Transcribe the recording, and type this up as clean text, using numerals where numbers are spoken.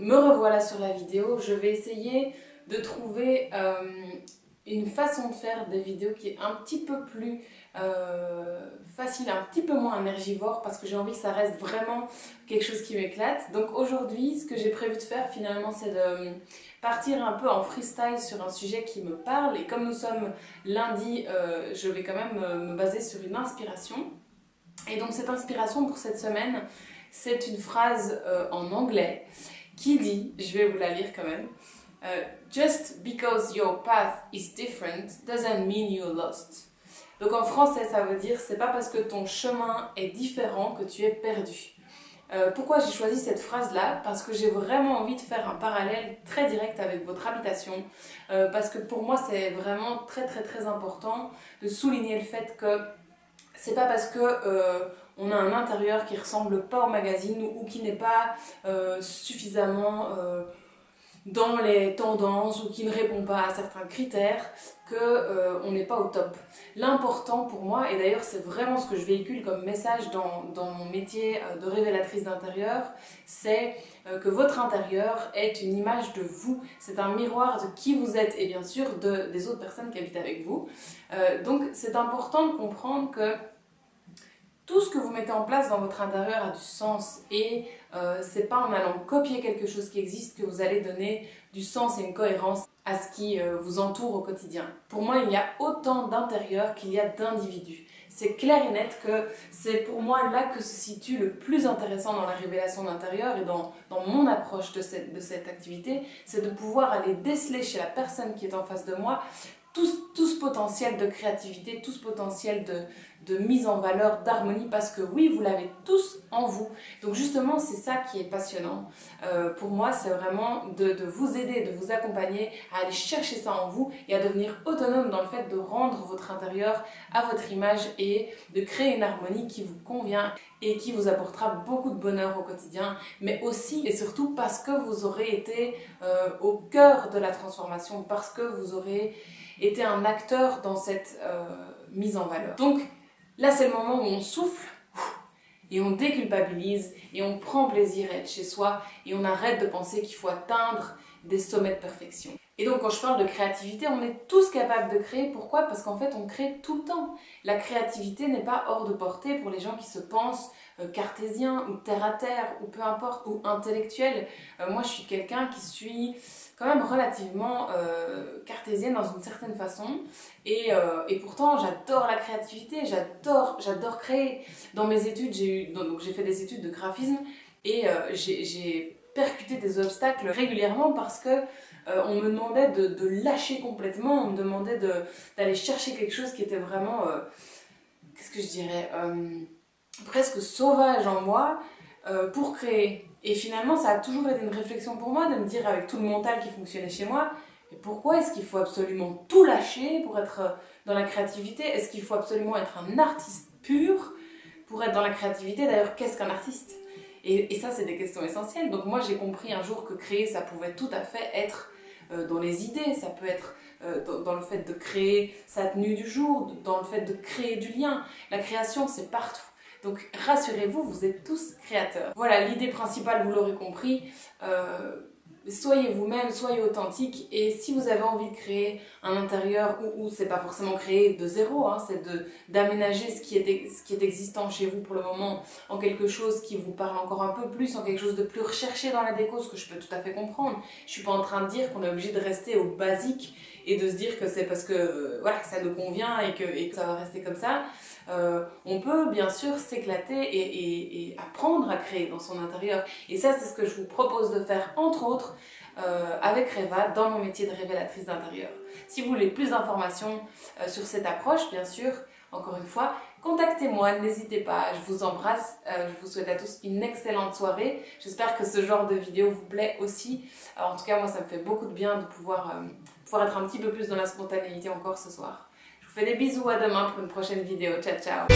Me revoilà sur la vidéo. Je vais essayer de trouver une façon de faire des vidéos qui est un petit peu plus facile, un petit peu moins énergivore, parce que j'ai envie que ça reste vraiment quelque chose qui m'éclate. Donc aujourd'hui, ce que j'ai prévu de faire finalement, c'est de partir un peu en freestyle sur un sujet qui me parle. Et comme nous sommes lundi, je vais quand même me baser sur une inspiration. Et donc cette inspiration pour cette semaine, c'est une phrase en anglais qui dit, je vais vous la lire quand même, Just because your path is different doesn't mean you're lost. Donc en français, ça veut dire, c'est pas parce que ton chemin est différent que tu es perdu. Pourquoi j'ai choisi cette phrase-là? Parce que j'ai vraiment envie de faire un parallèle très direct avec votre habitation. Parce que pour moi, c'est vraiment très important de souligner le fait que c'est pas parce que on a un intérieur qui ressemble pas au magazine ou qui n'est pas suffisamment dans les tendances ou qui ne répond pas à certains critères que on n'est pas au top. L'important pour moi, et d'ailleurs c'est vraiment ce que je véhicule comme message dans mon métier de révélatrice d'intérieur, c'est que votre intérieur est une image de vous, c'est un miroir de qui vous êtes et bien sûr des autres personnes qui habitent avec vous. Donc c'est important de comprendre que tout ce que vous mettez en place dans votre intérieur a du sens et c'est pas en allant copier quelque chose qui existe que vous allez donner du sens et une cohérence à ce qui vous entoure au quotidien. Pour moi, il y a autant d'intérieurs qu'il y a d'individus. C'est clair et net que c'est pour moi là que se situe le plus intéressant dans la révélation d'intérieur et dans mon approche de cette activité, c'est de pouvoir aller déceler chez la personne qui est en face de moi tout ce potentiel de créativité, tout ce potentiel de mise en valeur, d'harmonie, parce que oui, vous l'avez tous en vous. Donc justement, c'est ça qui est passionnant. Pour moi, c'est vraiment de vous aider, de vous accompagner à aller chercher ça en vous et à devenir autonome dans le fait de rendre votre intérieur à votre image et de créer une harmonie qui vous convient et qui vous apportera beaucoup de bonheur au quotidien, mais aussi et surtout parce que vous aurez été au cœur de la transformation, parce que vous aurez été un acteur dans cette mise en valeur. Donc là, c'est le moment où on souffle et on déculpabilise et on prend plaisir à être chez soi et on arrête de penser qu'il faut atteindre des sommets de perfection. Et donc quand je parle de créativité, on est tous capables de créer. Pourquoi? Parce qu'en fait on crée tout le temps. La créativité n'est pas hors de portée pour les gens qui se pensent cartésiens ou terre à terre ou peu importe, ou intellectuels. Moi je suis quelqu'un qui suis quand même relativement cartésienne dans une certaine façon et pourtant j'adore la créativité, j'adore créer. Dans mes études, j'ai fait des études de graphisme et j'ai percuté des obstacles régulièrement parce que on me demandait de lâcher complètement, on me demandait d'aller chercher quelque chose qui était vraiment, qu'est-ce que je dirais, presque sauvage en moi pour créer. Et finalement, ça a toujours été une réflexion pour moi de me dire, avec tout le mental qui fonctionnait chez moi, mais pourquoi est-ce qu'il faut absolument tout lâcher pour être dans la créativité? Est-ce qu'il faut absolument être un artiste pur pour être dans la créativité? D'ailleurs, qu'est-ce qu'un artiste? Et ça, c'est des questions essentielles. Donc moi, j'ai compris un jour que créer, ça pouvait tout à fait être dans les idées, ça peut être dans le fait de créer sa tenue du jour, dans le fait de créer du lien. La création, c'est partout. Donc rassurez-vous, vous êtes tous créateurs. Voilà, l'idée principale, vous l'aurez compris, soyez vous-même, soyez authentique, et si vous avez envie de créer un intérieur où c'est pas forcément créer de zéro, hein, c'est d'aménager ce qui est existant chez vous pour le moment en quelque chose qui vous parle encore un peu plus, en quelque chose de plus recherché dans la déco, ce que je peux tout à fait comprendre. Je suis pas en train de dire qu'on est obligé de rester au basique et de se dire que c'est parce que voilà, ça nous convient et que ça va rester comme ça. On peut bien sûr s'éclater et apprendre à créer dans son intérieur. Et ça, c'est ce que je vous propose de faire, entre autres, avec Reva, dans mon métier de révélatrice d'intérieur. Si vous voulez plus d'informations sur cette approche, bien sûr, encore une fois, contactez-moi, n'hésitez pas, je vous embrasse, je vous souhaite à tous une excellente soirée. J'espère que ce genre de vidéo vous plaît aussi. Alors, en tout cas, moi, ça me fait beaucoup de bien de pouvoir être un petit peu plus dans la spontanéité encore ce soir. Je vous fais des bisous, à demain pour une prochaine vidéo. Ciao, ciao!